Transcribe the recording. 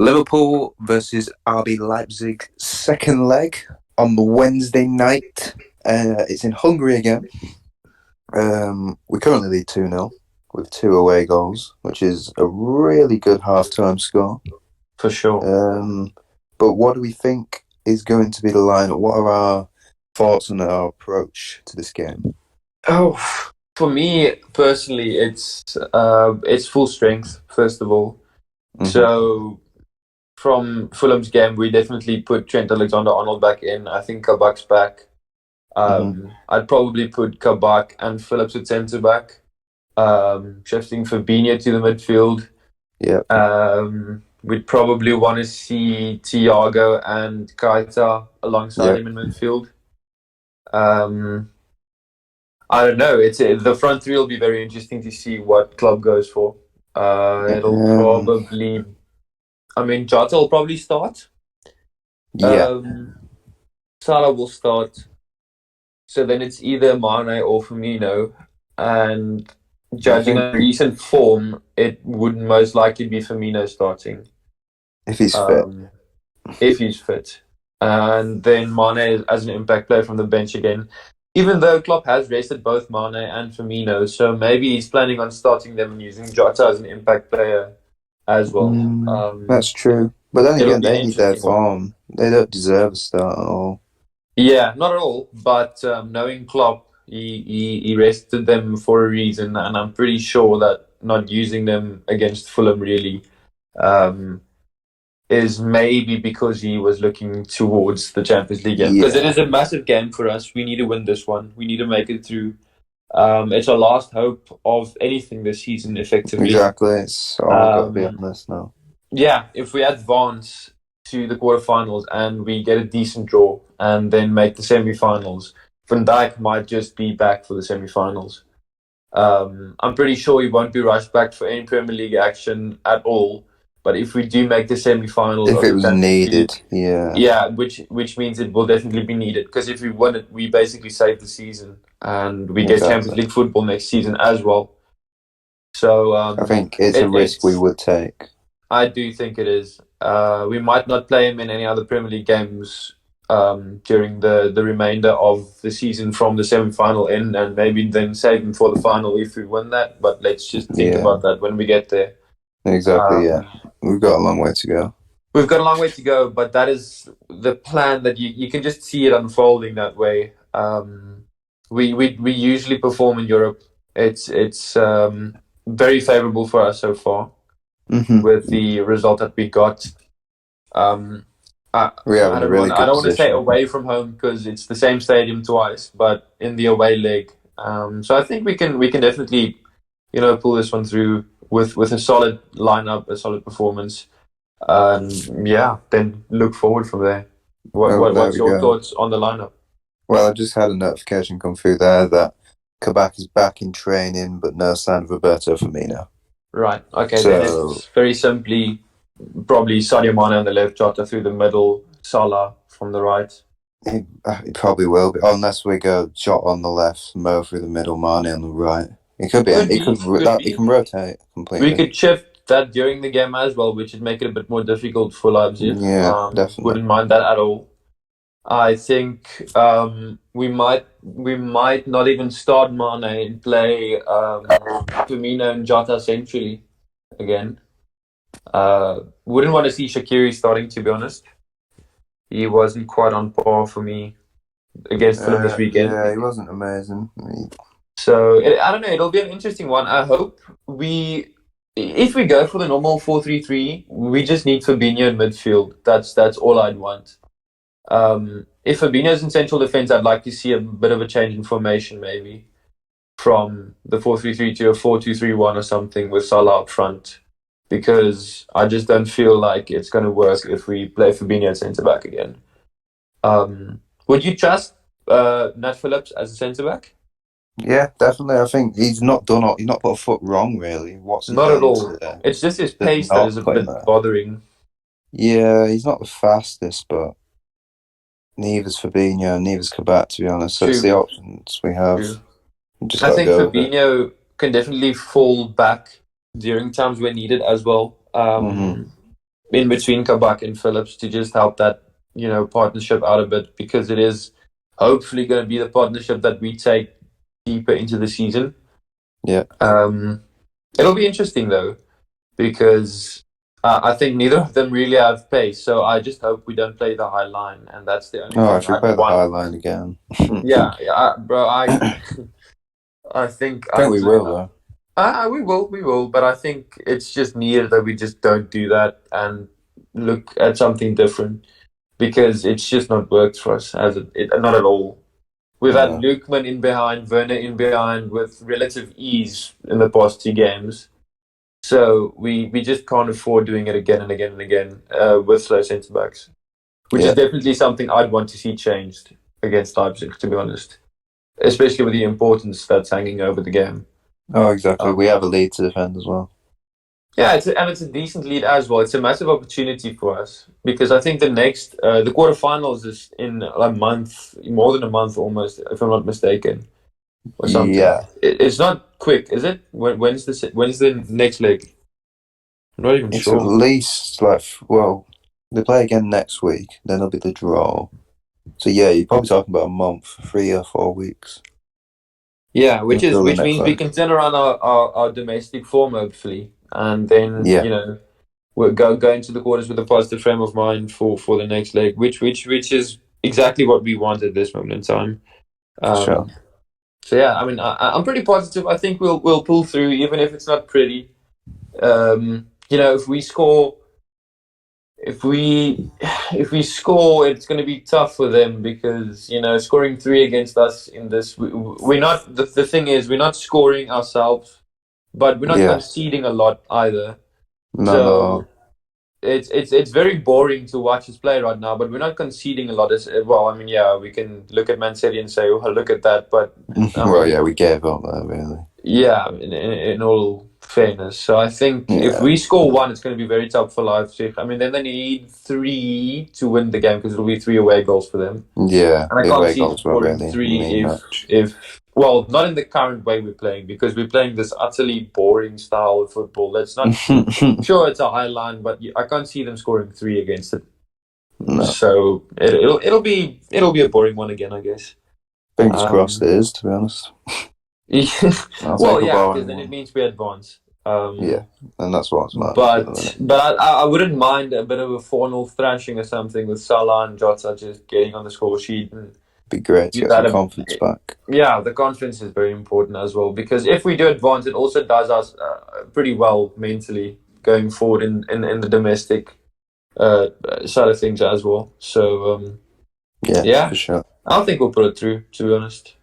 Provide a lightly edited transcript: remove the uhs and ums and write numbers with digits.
Liverpool versus RB Leipzig, second leg on the Wednesday night. It's in Hungary again. We currently lead 2-0 with 2 away goals, which is a really good half-time score. For sure. But what do we think is going to be the lineup? What are our thoughts on our approach to this game? Oh, for me personally, it's full strength first of all. So from Fulham's game, we definitely put Trent Alexander-Arnold back in. I think Kabak's back. I'd probably put Kabak and Phillips at centre back. Shifting Fabinho to the midfield. Yeah. We'd probably want to see Thiago and Keita alongside him in midfield. I don't know. The front three will be very interesting to see what Klopp goes for. It'll probably. I mean, Jota will probably start. Yeah. Salah will start. So then it's either Mane or Firmino, and judging on recent form, it would most likely be Firmino starting. If he's fit. If he's fit. And then Mane as an impact player from the bench again. Even though Klopp has rested both Mane and Firmino, so maybe he's planning on starting them and using Jota as an impact player as well. That's true. But then again, they need their form. They don't deserve a start at all. Yeah, not at all. But knowing Klopp, he rested them for a reason, and I'm pretty sure that not using them against Fulham really is maybe because he was looking towards the Champions League game. Because it is a massive game for us. We need to win this one. We need to make it through. It's our last hope of anything this season, effectively. Exactly. It's all got to be on this now. Yeah, if we advance to the quarterfinals and we get a decent draw and then make the semi-finals, Van Dijk might just be back for the semi-finals. I'm pretty sure he won't be rushed back for any Premier League action at all. But if we do make the semi-finals, if it was needed, which means it will definitely be needed. Because if we win it, we basically save the season, and we get Champions League football next season as well. So I think it's a risk we would take. I do think it is. We might not play him in any other Premier League games during the remainder of the season from the semi-final in, and maybe then save him for the final if we win that. But let's just think about that when we get there. Exactly, We've got a long way to go. We've got a long way to go, but that is the plan that you can just see it unfolding that way. We usually perform in Europe. It's very favourable for us so far with the result that we got. I don't want to say away from home because it's the same stadium twice, but in the away leg. So I think we can definitely, pull this one through with a solid lineup, a solid performance. Then look forward from there. What's your thoughts on the lineup? Well, I just had a notification come through there that Kabak is back in training, but no sign of Roberto Firmino. Right. Okay. Then it's very simply probably Sadio Mane on the left, Jota through the middle, Salah from the right. It probably will be, unless we go Jota on the left, Mo through the middle, Mane on the right. It could be. It can rotate completely. We could shift that during the game as well, which would make it a bit more difficult for Leipzig. Yeah, definitely. Wouldn't mind that at all. I think we might not even start Mane and play Firmino and Jota centrally again. Wouldn't want to see Shaqiri starting, to be honest. He wasn't quite on par for me against Fulham this weekend. Yeah, he wasn't amazing. So, I don't know, it'll be an interesting one. I hope if we go for the normal 4-3-3, we just need Fabinho in midfield. That's all I'd want. If Fabinho's in central defence, I'd like to see a bit of a change in formation, maybe from the 4-3-3 to a 4-2-3-1 or something with Salah up front, because I just don't feel like it's going to work if we play Fabinho at centre-back again. Would you trust Nat Phillips as a centre-back? Yeah, definitely. I think he's not put a foot wrong, really. Not at all. It's just his pace that is a bit bothering. Yeah, he's not the fastest, but neither's Fabinho, neither's Kabak, to be honest. So it's the options we have. I think Fabinho can definitely fall back during times when needed as well. in between Kabak and Phillips to just help that, partnership out a bit, because it is hopefully going to be the partnership that we take deeper into the season. Yeah. It'll be interesting though, because I think neither of them really have pace. So I just hope we don't play the high line, and that's the only Oh, thing if we I play the want. high line again. Bro, I think I think we will, though. we will, but I think it's just needed that we just don't do that and look at something different, because it's just not worked for us not at all. We've had No. Lukeman in behind, Werner in behind with relative ease in the past 2 games. So we just can't afford doing it again and again and again with slow centre backs, which is definitely something I'd want to see changed against Leipzig, to be honest, especially with the importance that's hanging over the game. Oh, exactly. We have a lead to defend as well. Yeah, it's a decent lead as well. It's a massive opportunity for us, because I think the quarterfinals is in a month, more than a month almost, if I'm not mistaken, or something. Yeah. It's not quick, is it? When's the next leg? I'm not even It's sure. at least, they play again next week, then it'll be the draw. So, yeah, you're probably talking about a month, 3 or 4 weeks. Yeah, which until the next means we leg. can turn around our domestic form, hopefully, and then we'll go into the quarters with a positive frame of mind for the next leg, which is exactly what we want at this moment in time. Sure. So yeah, I mean, I'm pretty positive. I think we'll pull through, even if it's not pretty. If we score, if we score, it's going to be tough for them, because scoring 3 against us in this, we're not. The thing is, we're not scoring ourselves, but we're not conceding a lot either. No. It's very boring to watch us play right now, but we're not conceding a lot as well. I mean, yeah, we can look at Man City and say, "Oh, look at that," but we gave up there, really. Yeah, in all fairness. So I think if we score 1, it's going to be very tough for Leipzig. I mean, then they need 3 to win the game, because it'll be 3 away goals for them. Yeah, and I the can't away see goals won't scoring really 3 mean much. not in the current way we're playing, because we're playing this utterly boring style of football. That's not sure it's a high line, but I can't see them scoring 3 against it. No. So it'll be a boring one again, I guess. Fingers crossed it is, to be honest. Well, yeah, because then it means we advance. And that's what's matters. But I wouldn't mind a bit of a 4-0 thrashing or something, with Salah and Jota just getting on the score sheet. And be great to get some confidence back. Yeah, the confidence is very important as well, because if we do advance, it also does us pretty well mentally going forward in the domestic side of things as well. So for sure. I think we'll put it through, to be honest.